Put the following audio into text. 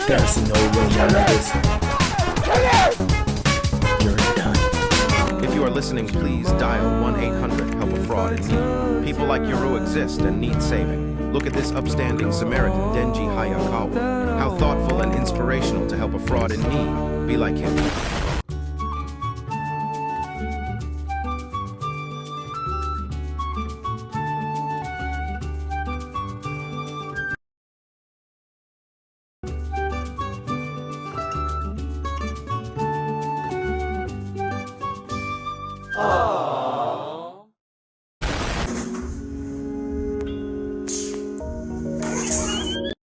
There's no way you're this. You're done. If you are listening, please dial 1-800-HELP-A-FRAUD in need. People like Yoru exist and need saving. Look at this upstanding Samaritan Denji Hayakawa. How thoughtful and inspirational to help a fraud in need. Be like him.